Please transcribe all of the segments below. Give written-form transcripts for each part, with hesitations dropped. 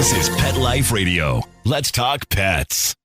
This is Pet Life Radio. Let's talk pets.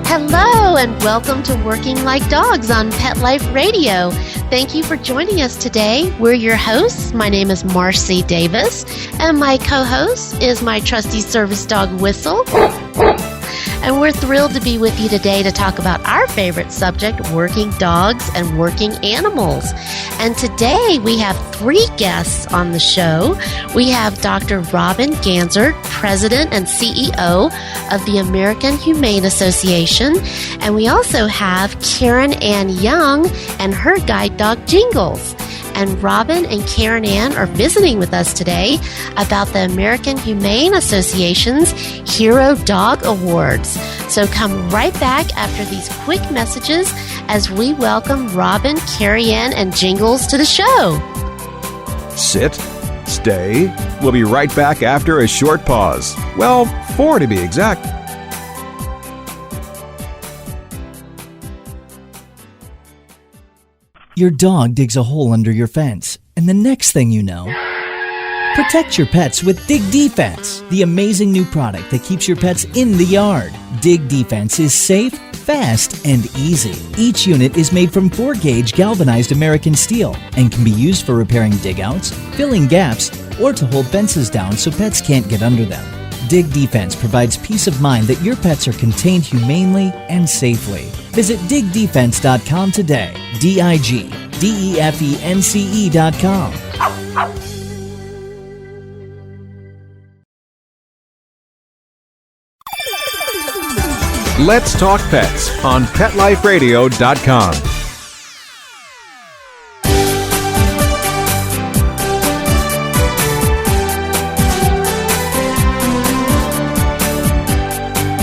Hello and welcome to Working Like Dogs on Pet Life Radio. Thank you for joining us today. We're your hosts. My name is Marcie Davis, and my co-host is my trusty service dog, Whistle. And we're thrilled to be with you today to talk about our favorite subject, working dogs and working animals. And today we have 3 guests on the show. We have Dr. Robin Ganzert, President and CEO of the American Humane Association. And we also have Karen Ann Young and her guide dog, Jingles. And Robin and Karen Ann are visiting with us today about the American Humane Association's Hero Dog Awards. So come right back after these quick messages as we welcome Robin, Karen Ann, and Jingles to the show. Sit, stay. We'll be right back after a short pause. Well, 4 to be exact. Your dog digs a hole under your fence, and the next thing you know, protect your pets with Dig Defense, the amazing new product that keeps your pets in the yard. Dig Defense is safe, fast, and easy. Each unit is made from 4-gauge galvanized American steel and can be used for repairing dig-outs, filling gaps, or to hold fences down so pets can't get under them. Dig Defense provides peace of mind that your pets are contained humanely and safely. Visit digdefense.com today. digdefence.com. Let's talk pets on PetLifeRadio.com.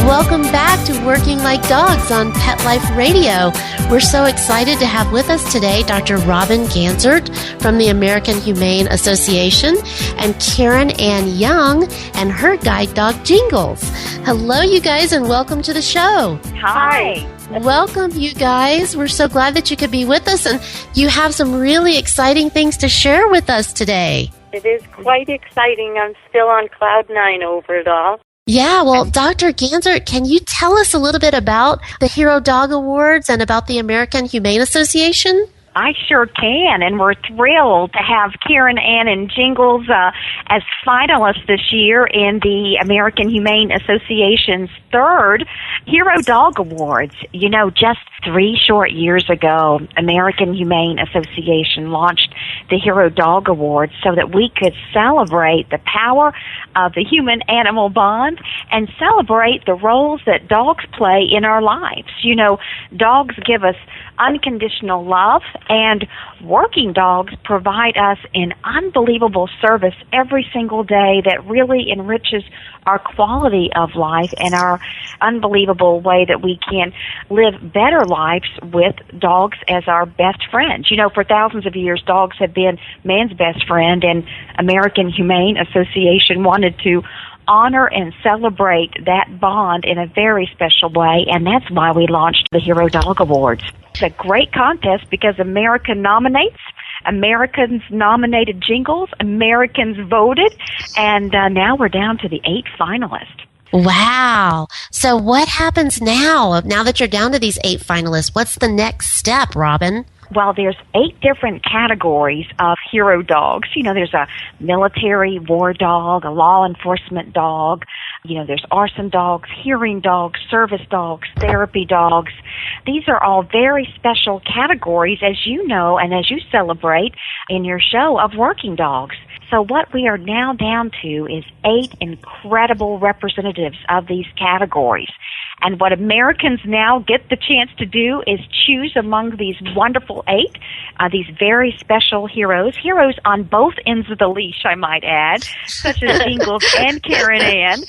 Welcome back to Working Like Dogs on Pet Life Radio. We're so excited to have with us today Dr. Robin Ganzert from the American Humane Association and Karen Ann Young and her guide dog, Jingles. Hello, you guys, and welcome to the show. Hi. Welcome, you guys. We're so glad that you could be with us, and you have some really exciting things to share with us today. It is quite exciting. I'm still on cloud 9 over it all. Yeah, well, Dr. Ganzert, can you tell us a little bit about the Hero Dog Awards and about the American Humane Association? I sure can, and we're thrilled to have Karen Ann and Jingles as finalists this year in the American Humane Association's 3rd Hero Dog Awards. You know, just 3 short years ago, American Humane Association launched the Hero Dog Awards so that we could celebrate the power of the human-animal bond and celebrate the roles that dogs play in our lives. You know, dogs give us unconditional love, and working dogs provide us an unbelievable service every single day that really enriches our quality of life and our unbelievable way that we can live better lives with dogs as our best friends. You know, for thousands of years, dogs have been man's best friend, and American Humane Association wanted to honor and celebrate that bond in a very special way, and that's why we launched the Hero Dog Awards. It's a great contest because America nominates, Americans nominated Jingles, Americans voted, and now we're down to the 8 finalists. Wow. So what happens now that you're down to these 8 finalists? What's the next step, Robin? Well, there's 8 different categories of hero dogs. You know, there's a military war dog, a law enforcement dog. You know, there's arson dogs, hearing dogs, service dogs, therapy dogs. These are all very special categories, as you know, and as you celebrate in your show of working dogs. So what we are now down to is 8 incredible representatives of these categories. And what Americans now get the chance to do is choose among these wonderful 8, these very special heroes on both ends of the leash, I might add, such as Jingles and Karen Ann.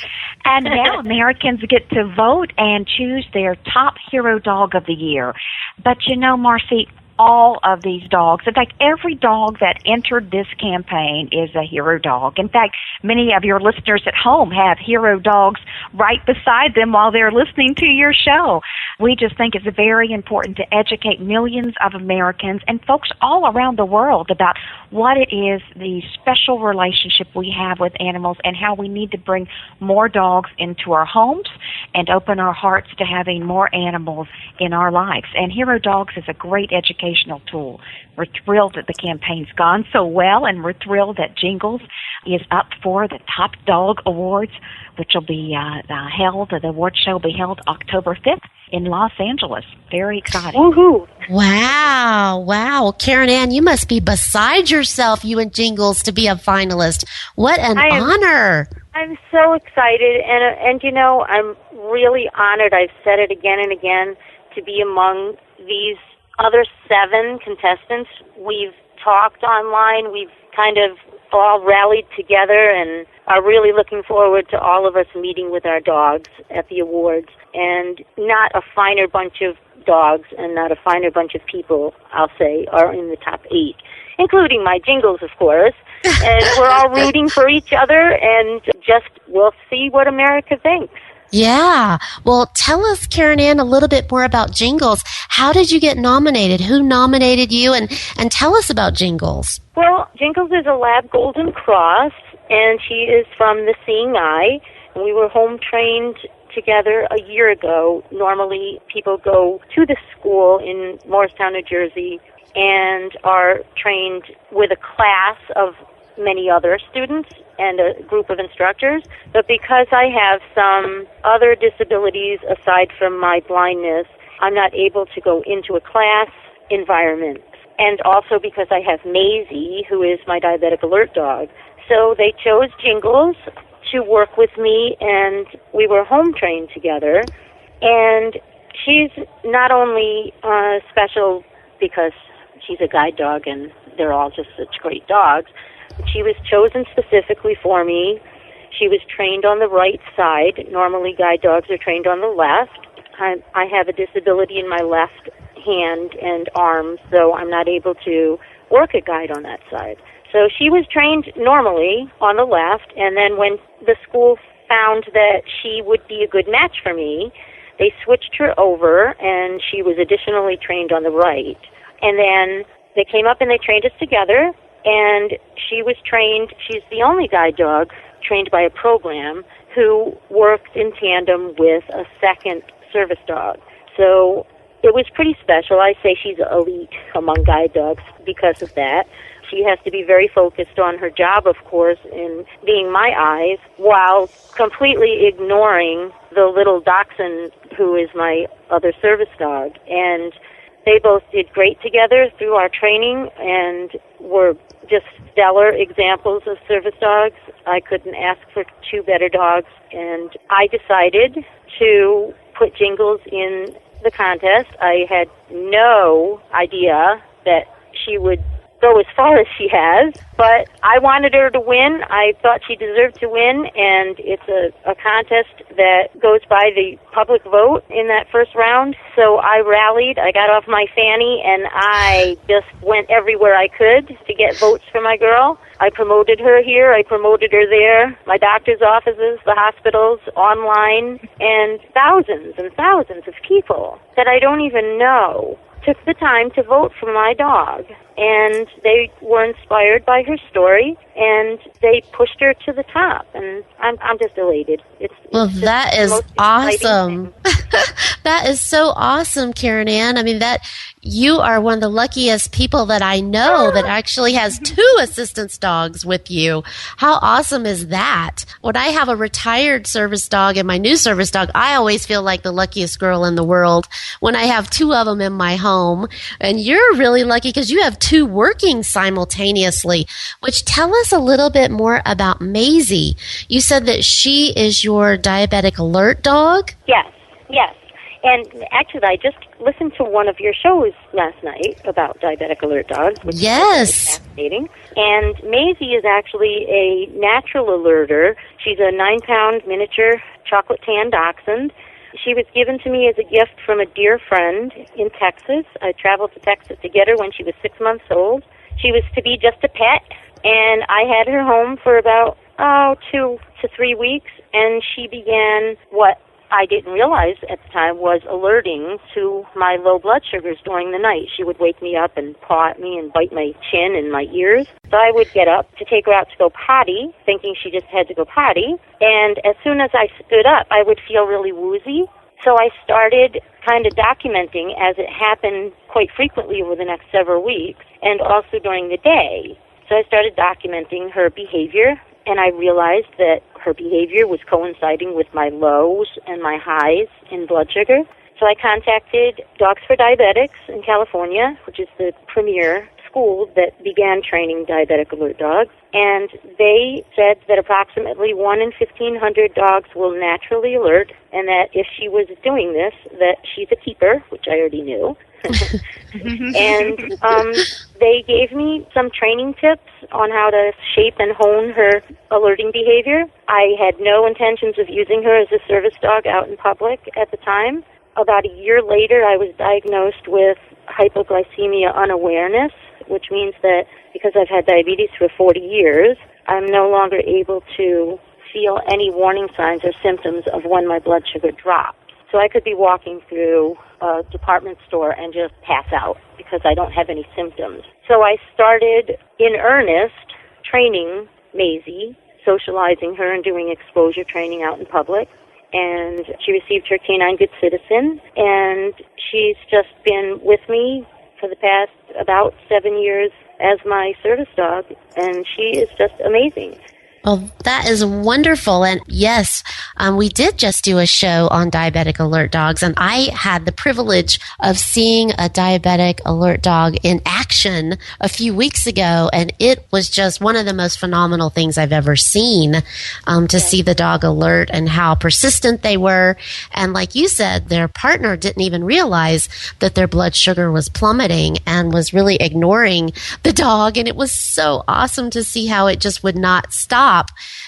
And now Americans get to vote and choose their top hero dog of the year. But you know, Marcie, all of these dogs. In fact, every dog that entered this campaign is a hero dog. In fact, many of your listeners at home have hero dogs right beside them while they're listening to your show. We just think it's very important to educate millions of Americans and folks all around the world about what it is, the special relationship we have with animals, and how we need to bring more dogs into our homes and open our hearts to having more animals in our lives. And Hero Dogs is a great educational tool. We're thrilled that the campaign's gone so well, and we're thrilled that Jingles is up for the Top Dog Awards, which will be held, the award show will be held October 5th in Los Angeles. Very exciting. Woohoo! Wow. Karen Ann, you must be beside yourself, you and Jingles, to be a finalist. What an honor. I'm so excited, and you know, I'm really honored. I've said it again and again, to be among these other 7 contestants. We've talked online. We've kind of all rallied together and are really looking forward to all of us meeting with our dogs at the awards. And not a finer bunch of dogs and not a finer bunch of people, I'll say, are in the top 8, including my Jingles, of course. And we're all rooting for each other, and just we'll see what America thinks. Yeah. Well, tell us, Karen Ann, a little bit more about Jingles. How did you get nominated? Who nominated you? And tell us about Jingles. Well, Jingles is a Lab Golden Cross, and she is from the Seeing Eye. And we were home trained together a year ago. Normally, people go to the school in Morristown, New Jersey, and are trained with a class of many other students and a group of instructors. But because I have some other disabilities aside from my blindness, I'm not able to go into a class environment. And also because I have Maisie, who is my diabetic alert dog. So they chose Jingles to work with me, and we were home trained together. And she's not only special because she's a guide dog and they're all just such great dogs. She was chosen specifically for me. She was trained on the right side. Normally guide dogs are trained on the left. I have a disability in my left hand and arm, so I'm not able to work a guide on that side. So she was trained normally on the left, and then when the school found that she would be a good match for me, they switched her over, and she was additionally trained on the right. And then they came up and they trained us together, and she was trained, she's the only guide dog trained by a program who worked in tandem with a second service dog. So it was pretty special. I say she's elite among guide dogs because of that. She has to be very focused on her job, of course, in being my eyes, while completely ignoring the little dachshund who is my other service dog. And they both did great together through our training and were just stellar examples of service dogs. I couldn't ask for 2 better dogs. And I decided to put Jingles in the contest. I had no idea that she would go as far as she has, but I wanted her to win. I thought she deserved to win, and it's a contest that goes by the public vote in that first round. So I rallied, I got off my fanny, and I just went everywhere I could to get votes for my girl. I promoted her here, I promoted her there, my doctor's offices, the hospitals, online, and thousands of people that I don't even know took the time to vote for my dog. And they were inspired by her story, and they pushed her to the top. And I'm just elated. That is awesome. That is so awesome, Karen Ann. I mean, that you are one of the luckiest people that I know that actually has 2 assistance dogs with you. How awesome is that? When I have a retired service dog and my new service dog, I always feel like the luckiest girl in the world when I have 2 of them in my home. And you're really lucky because you have 2 working simultaneously, which tell us a little bit more about Maisie. You said that she is your diabetic alert dog? Yes. And actually, I just listened to one of your shows last night about diabetic alert dogs, which is fascinating. And Maisie is actually a natural alerter. She's a 9-pound miniature chocolate tan dachshund She was given to me as a gift from a dear friend in Texas. I traveled to Texas to get her when she was 6 months old. She was to be just a pet, and I had her home for about 2 to 3 weeks, and she began what I didn't realize at the time was alerting to my low blood sugars during the night. She would wake me up and paw at me and bite my chin and my ears. So I would get up to take her out to go potty, thinking she just had to go potty. And as soon as I stood up, I would feel really woozy. So I started kind of documenting as it happened quite frequently over the next several weeks and also during the day. So I started documenting her behavior, and I realized that her behavior was coinciding with my lows and my highs in blood sugar. So I contacted Dogs for Diabetics in California, which is the premier school that began training diabetic alert dogs. And they said that approximately 1 in 1,500 dogs will naturally alert, and that if she was doing this, that she's a keeper, which I already knew. And they gave me some training tips on how to shape and hone her alerting behavior. I had no intentions of using her as a service dog out in public at the time. About a year later, I was diagnosed with hypoglycemia unawareness, which means that because I've had diabetes for 40 years, I'm no longer able to feel any warning signs or symptoms of when my blood sugar drops. So I could be walking through a department store and just pass out because I don't have any symptoms. So I started in earnest training Maisie, socializing her and doing exposure training out in public. And she received her Canine Good Citizen, and she's just been with me for the past about 7 years as my service dog, and she is just amazing. Well, that is wonderful. And yes, we did just do a show on diabetic alert dogs, and I had the privilege of seeing a diabetic alert dog in action a few weeks ago, and it was just one of the most phenomenal things I've ever seen, to see the dog alert and how persistent they were. And like you said, their partner didn't even realize that their blood sugar was plummeting and was really ignoring the dog. And it was so awesome to see how it just would not stop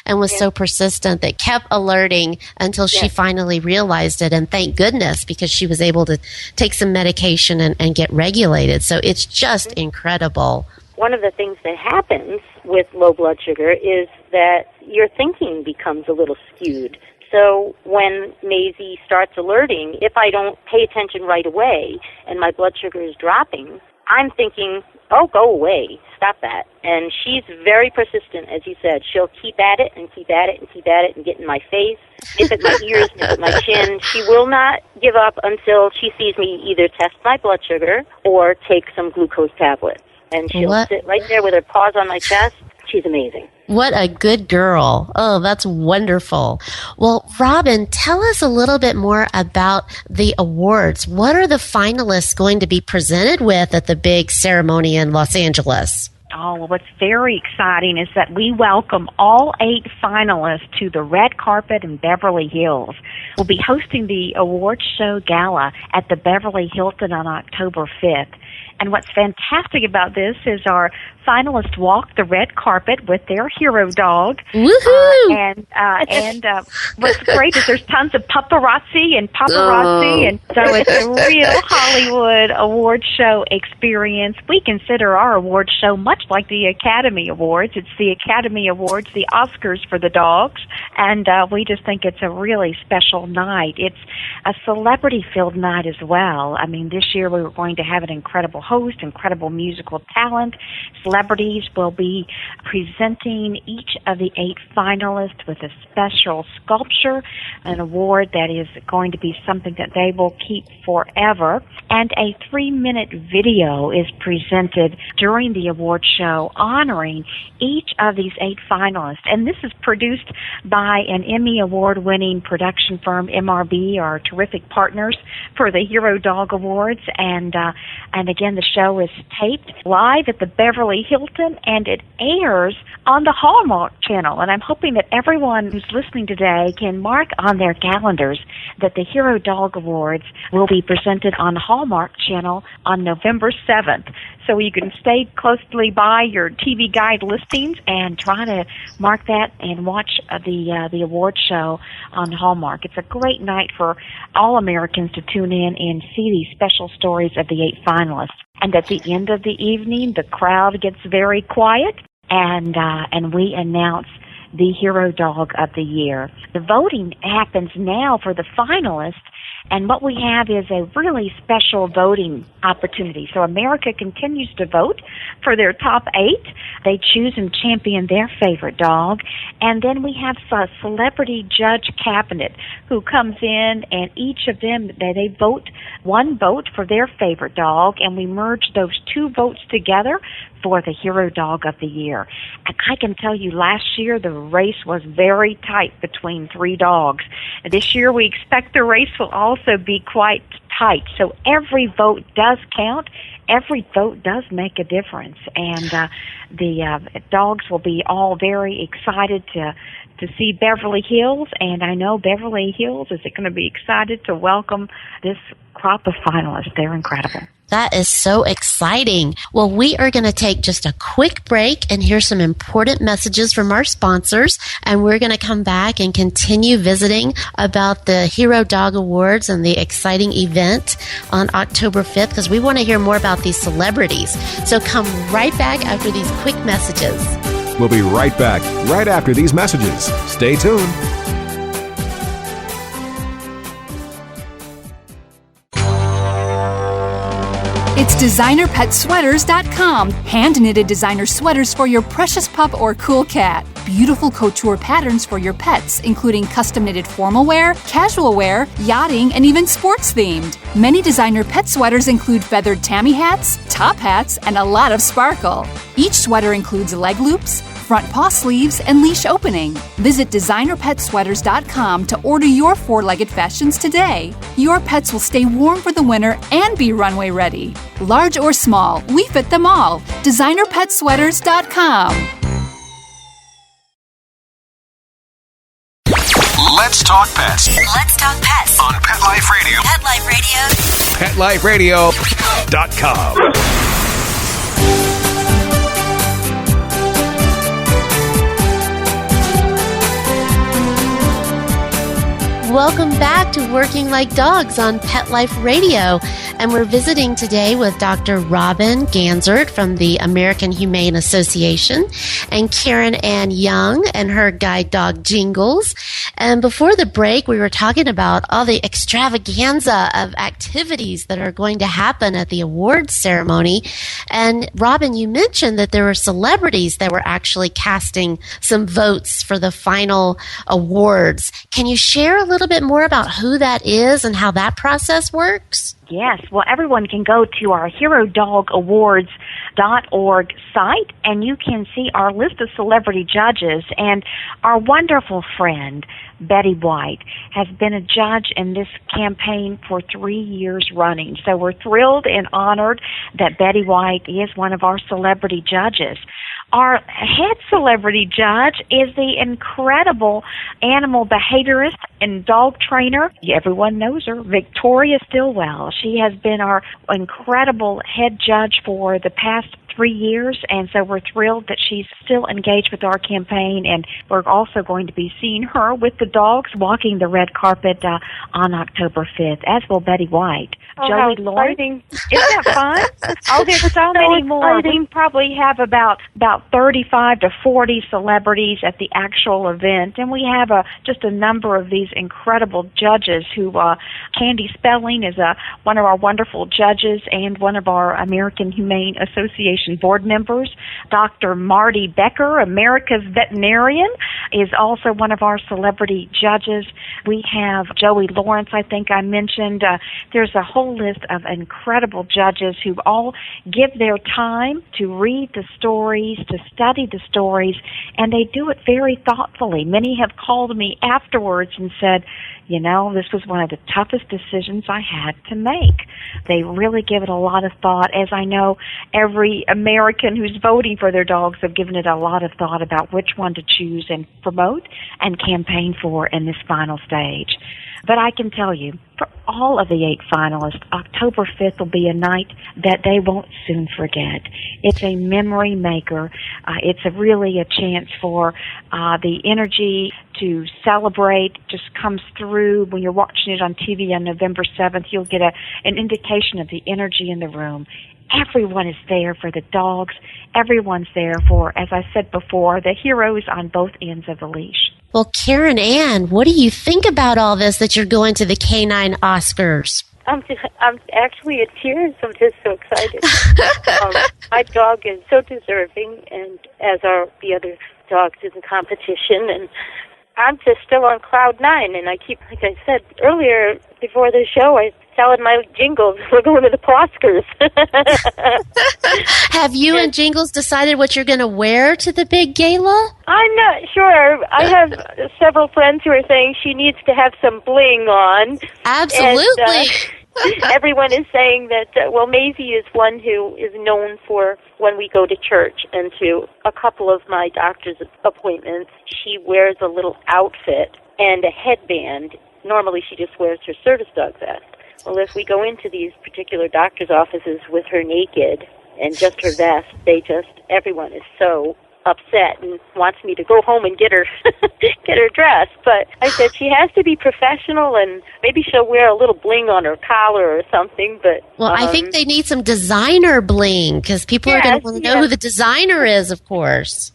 and was so persistent that kept alerting until she finally realized it. And thank goodness, because she was able to take some medication and get regulated. So it's just incredible. One of the things that happens with low blood sugar is that your thinking becomes a little skewed. So when Maisie starts alerting, if I don't pay attention right away and my blood sugar is dropping, I'm thinking, oh, go away, stop that. And she's very persistent, as you said. She'll keep at it and keep at it and keep at it and get in my face, nip at my ears, nip at my chin. She will not give up until she sees me either test my blood sugar or take some glucose tablets. And she'll sit right there with her paws on my chest. She's amazing. What a good girl. Oh, that's wonderful. Well, Robin, tell us a little bit more about the awards. What are the finalists going to be presented with at the big ceremony in Los Angeles? Oh, well, what's very exciting is that we welcome all 8 finalists to the red carpet in Beverly Hills. We'll be hosting the award show gala at the Beverly Hilton on October 5th. And what's fantastic about this is our finalists walk the red carpet with their hero dog. Woohoo! And what's great is there's tons of paparazzi, and so it's a real Hollywood award show experience. We consider our award show much like the Academy Awards. It's the Academy Awards, the Oscars for the dogs, and we just think it's a really special night. It's a celebrity-filled night as well. I mean, this year we were going to have an incredible host, incredible musical talent. Celebrities will be presenting each of the 8 finalists with a special sculpture, an award that is going to be something that they will keep forever. And a 3-minute video is presented during the award show honoring each of these 8 finalists. And this is produced by an Emmy Award-winning production firm, MRB, our terrific partners for the Hero Dog Awards. And again, the show is taped live at the Beverly Hilton, and it airs on the Hallmark Channel. And I'm hoping that everyone who's listening today can mark on their calendars that the Hero Dog Awards will be presented on Hallmark Channel on November 7th. So you can stay closely by by your TV Guide listings and try to mark that and watch the award show on Hallmark. It's a great night for all Americans to tune in and see these special stories of the 8 finalists. And at the end of the evening, the crowd gets very quiet, and we announce the Hero Dog of the Year. The voting happens now for the finalists, and what we have is a really special voting opportunity. So America continues to vote for their top 8. They choose and champion their favorite dog. And then we have a celebrity judge cabinet who comes in, and each of them, they vote one vote for their favorite dog, and we merge those 2 votes together for the Hero Dog of the Year. And I can tell you, last year the race was very tight between 3 dogs. This year we expect the race will also be quite tight. So every vote does count. Every vote does make a difference. And the dogs will be all very excited to see Beverly Hills. And I know Beverly Hills is going to be excited to welcome this crop of finalists. They're incredible. That is so exciting. Well, we are going to take just a quick break and hear some important messages from our sponsors, and we're going to come back and continue visiting about the Hero Dog Awards and the exciting event on October 5th, because we want to hear more about these celebrities. So come right back after these quick messages. We'll be right back right after these messages. Stay tuned. It's DesignerPetSweaters.com. Hand-knitted designer sweaters for your precious pup or cool cat. Beautiful couture patterns for your pets, including custom-knitted formal wear, casual wear, yachting, and even sports-themed. Many designer pet sweaters include feathered tammy hats, top hats, and a lot of sparkle. Each sweater includes leg loops, front paw sleeves, and leash opening. Visit DesignerPetSweaters.com to order your 4-legged fashions today. Your pets will stay warm for the winter and be runway ready. Large or small, we fit them all. DesignerPetSweaters.com. Let's talk pets Let's talk pets on Pet Life Radio. Pet Life Radio. PetLifeRadio.com. Welcome back to Working Like Dogs on Pet Life Radio. And we're visiting today with Dr. Robin Ganzert from the American Humane Association and Karen Ann Young and her guide dog Jingles. And before the break, we were talking about all the extravaganza of activities that are going to happen at the awards ceremony. And Robin, you mentioned that there were celebrities that were actually casting some votes for the final awards. Can you share a little bit more about who that is and how that process works? Yes, well, everyone can go to our HeroDogAwards.org site, and you can see our list of celebrity judges. And our wonderful friend, Betty White, has been a judge in this campaign for 3 years running. So we're thrilled and honored that Betty White is one of our celebrity judges. Our head celebrity judge is the incredible animal behaviorist and dog trainer. Everyone knows her, Victoria Stillwell. She has been our incredible head judge for the past 3 years, and so we're thrilled that she's still engaged with our campaign, and we're also going to be seeing her with the dogs walking the red carpet on October 5th, as will Betty White. Oh, Joey Lawrence. Isn't that fun? Oh, there's so many more. We probably have about 35 to 40 celebrities at the actual event, and we have just a number of these incredible judges who, Candy Spelling is one of our wonderful judges and one of our American Humane Association board members. Dr. Marty Becker, America's veterinarian, is also one of our celebrity judges. We have Joey Lawrence, I think I mentioned. There's a whole list of incredible judges who all give their time to read the stories, to study the stories, and they do it very thoughtfully. Many have called me afterwards and said, you know, this was one of the toughest decisions I had to make. They really give it a lot of thought, as I know every American who's voting for their dogs have given it a lot of thought about which one to choose and promote and campaign for in this final stage. But I can tell you, for all of the 8 finalists, October 5th will be a night that they won't soon forget. It's a memory maker. It's really a chance for the energy to celebrate just comes through. When you're watching it on TV on November 7th, you'll get an indication of the energy in the room. Everyone is there for the dogs. Everyone's there for, as I said before, the heroes on both ends of the leash. Well, Karen Ann, what do you think about all this that you're going to the Canine Oscars? I'm actually in tears. I'm just so excited. My dog is so deserving, and as are the other dogs in the competition, and I'm just still on cloud 9, and I keep, like I said earlier before the show, I telling my Jingles we're going to the Oscars. Have you and Jingles decided what you're going to wear to the big gala? I'm not sure. I have several friends who are saying she needs to have some bling on. Absolutely. And, everyone is saying that, well, Maisie is one who is known for when we go to church, and to a couple of my doctor's appointments, she wears a little outfit and a headband. Normally she just wears her service dog vest. Well, if we go into these particular doctor's offices with her naked and just her vest, everyone is so upset and wants me to go home and get her dressed. But I said she has to be professional, and maybe she'll wear a little bling on her collar or something. But I think they need some designer bling, because people are going to want to know who the designer is, of course.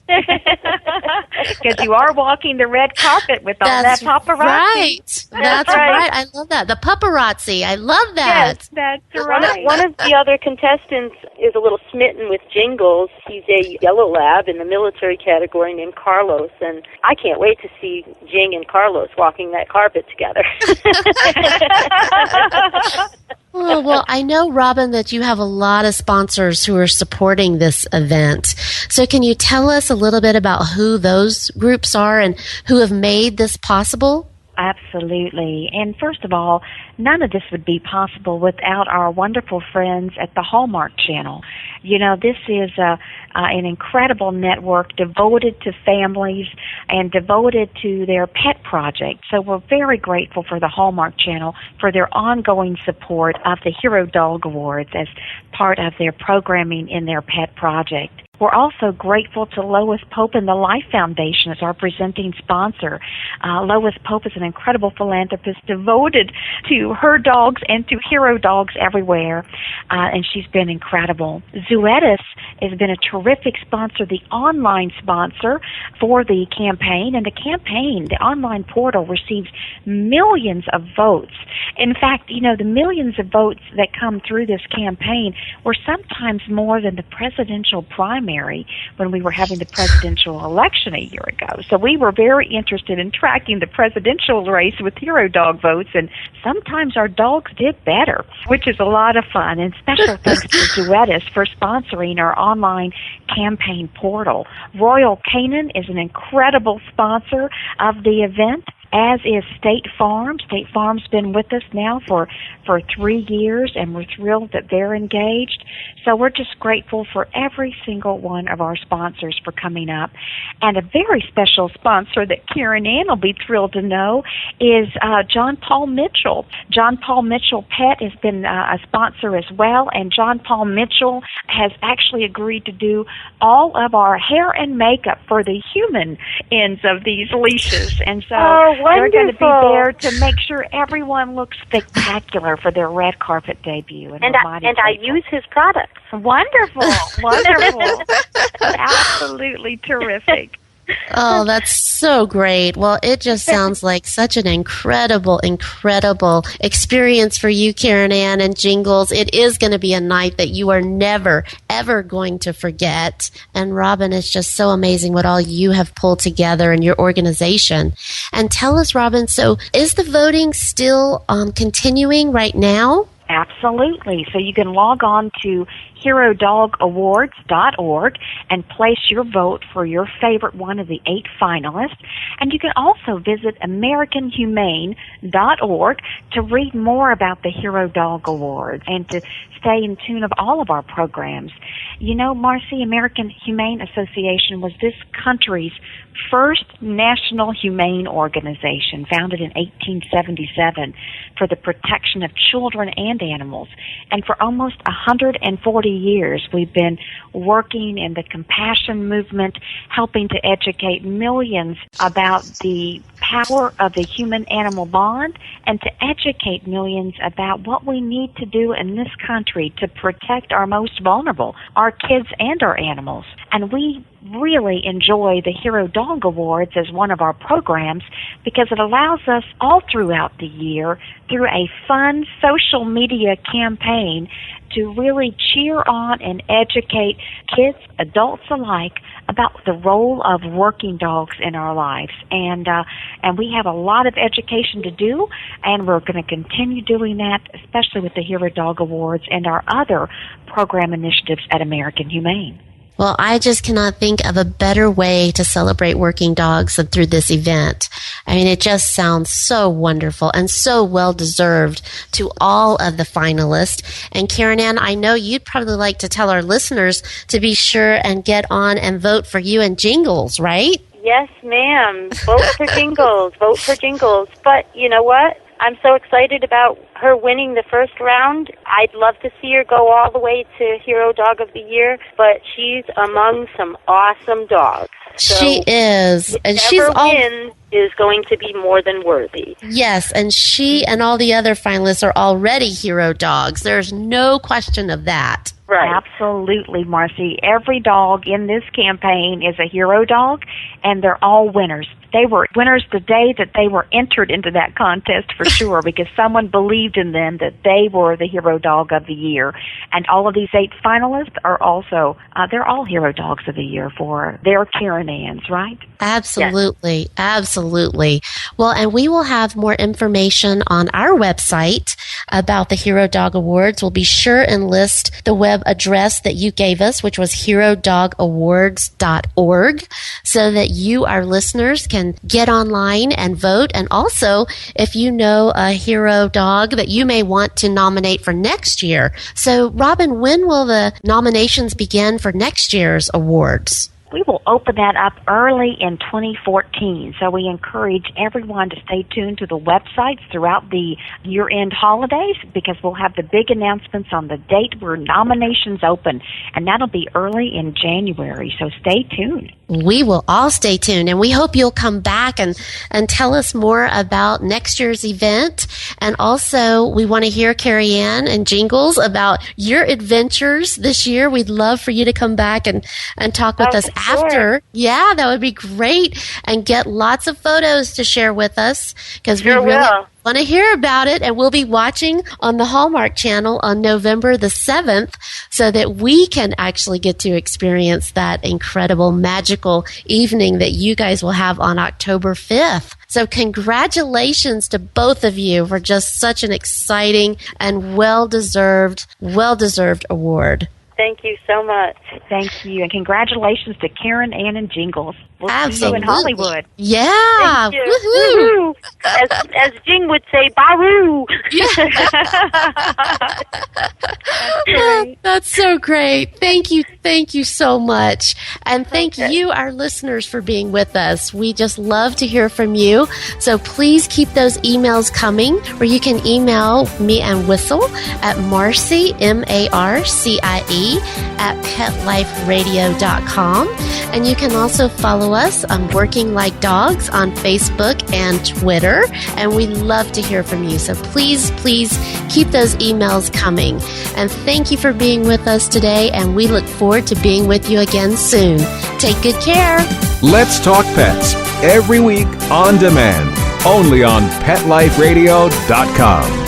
Because you are walking the red carpet with all that paparazzi. Right. That's right. I love that. The paparazzi. I love that. Yes, that's right. One of the other contestants is a little smitten with Jingles. He's a yellow lab in the military category named Carlos, and I can't wait to see Jing and Carlos walking that carpet together. Oh, well, I know, Robin, that you have a lot of sponsors who are supporting this event. So can you tell us a little bit about who those groups are and who have made this possible? Absolutely. And first of all, none of this would be possible without our wonderful friends at the Hallmark Channel. You know, this is an incredible network devoted to families and devoted to their pet project. So we're very grateful for the Hallmark Channel for their ongoing support of the Hero Dog Awards as part of their programming in their pet project. We're also grateful to Lois Pope and the Life Foundation as our presenting sponsor. Lois Pope is an incredible philanthropist devoted to her dogs and to hero dogs everywhere, and she's been incredible. Zoetis has been a terrific sponsor, the online sponsor for the campaign, and the online portal receives millions of votes. In fact, you know, the millions of votes that come through this campaign were sometimes more than the presidential primary when we were having the presidential election a year ago. So we were very interested in tracking the presidential race with hero dog votes, and sometimes our dogs did better, which is a lot of fun. And special thanks to Zoetis for sponsoring our online campaign portal. Royal Canin is an incredible sponsor of the event, as is State Farm. State Farm's been with us now for 3 years, and we're thrilled that they're engaged. So we're just grateful for every single one of our sponsors for coming up. And a very special sponsor that Karen Ann will be thrilled to know is John Paul Mitchell. John Paul Mitchell Pet has been a sponsor as well, and John Paul Mitchell has actually agreed to do all of our hair and makeup for the human ends of these leashes. And so they're going to be there to make sure everyone looks spectacular for their red carpet debut. And I use his products. Wonderful. Absolutely terrific. Oh, that's so great. Well, it just sounds like such an incredible experience for you, Karen Ann and Jingles. It is going to be a night that you are never, ever going to forget. And Robin, it's just so amazing what all you have pulled together in your organization. And tell us, Robin, so is the voting still continuing right now? Absolutely. So you can log on to HeroDogAwards.org and place your vote for your favorite one of the 8 finalists. And you can also visit AmericanHumane.org to read more about the Hero Dog Awards and to stay in tune of all of our programs. You know, Marcie, American Humane Association was this country's first national humane organization, founded in 1877 for the protection of children and animals. And for almost 140 years, we've been working in the compassion movement, helping to educate millions about the power of the human-animal bond and to educate millions about what we need to do in this country to protect our most vulnerable, our kids and our animals. And we really enjoy the Hero Dog Awards as one of our programs because it allows us all throughout the year, through a fun social media campaign, to really cheer on and educate kids, adults alike, about the role of working dogs in our lives. And we have a lot of education to do, and we're going to continue doing that, especially with the Hero Dog Awards and our other program initiatives at American Humane. Well, I just cannot think of a better way to celebrate working dogs than through this event. I mean, it just sounds so wonderful and so well-deserved to all of the finalists. And Karen Ann, I know you'd probably like to tell our listeners to be sure and get on and vote for you and Jingles, right? Yes, ma'am. Vote for Jingles. Vote for Jingles. But you know what? I'm so excited about her winning the first round. I'd love to see her go all the way to Hero Dog of the Year, but she's among some awesome dogs. So she is. And she's win is going to be more than worthy. Yes, and she and all the other finalists are already hero dogs. There's no question of that. Right. Absolutely, Marcie. Every dog in this campaign is a hero dog, and they're all winners. They were winners the day that they were entered into that contest for sure, because someone believed in them that they were the Hero Dog of the Year. And all of these 8 finalists are also, they're all Hero Dogs of the Year for their Karen Anns, right? Absolutely. Yes. Absolutely. Well, and we will have more information on our website about the Hero Dog Awards. We'll be sure and list the web address that you gave us, which was HeroDogAwards.org, so that you, our listeners, can get online and vote. And also, if you know a hero dog that you may want to nominate for next year. So, Robin, when will the nominations begin for next year's awards? We will open that up early in 2014, so we encourage everyone to stay tuned to the websites throughout the year-end holidays, because we'll have the big announcements on the date where nominations open, and that'll be early in January, so stay tuned. We will all stay tuned, and we hope you'll come back and tell us more about next year's event. And also, we want to hear, Karen Ann and Jingles, about your adventures this year. We'd love for you to come back and talk with us after. Yeah, that would be great. And get lots of photos to share with us, because we really want to hear about it. And we'll be watching on the Hallmark Channel on November the 7th, so that we can actually get to experience that incredible, magical evening that you guys will have on October 5th. So congratulations to both of you for just such an exciting and well-deserved award. Thank you so much. Thank you. And congratulations to Karen Ann and Jingles. We'll see you in Hollywood. Yeah. Thank you. Woo-hoo. As Jing would say, Baroo. That's so great. Thank you. Thank you so much. And thank you, our listeners, for being with us. We just love to hear from you. So please keep those emails coming, where you can email me and Whistle at Marcie, Marcie, at PetLifeRadio.com. And you can also follow us on Working Like Dogs on Facebook and Twitter. And we love to hear from you. So please keep those emails coming. And thank you for being with us today. And we look forward to being with you again soon. Take good care. Let's Talk Pets, every week on demand, only on PetLifeRadio.com.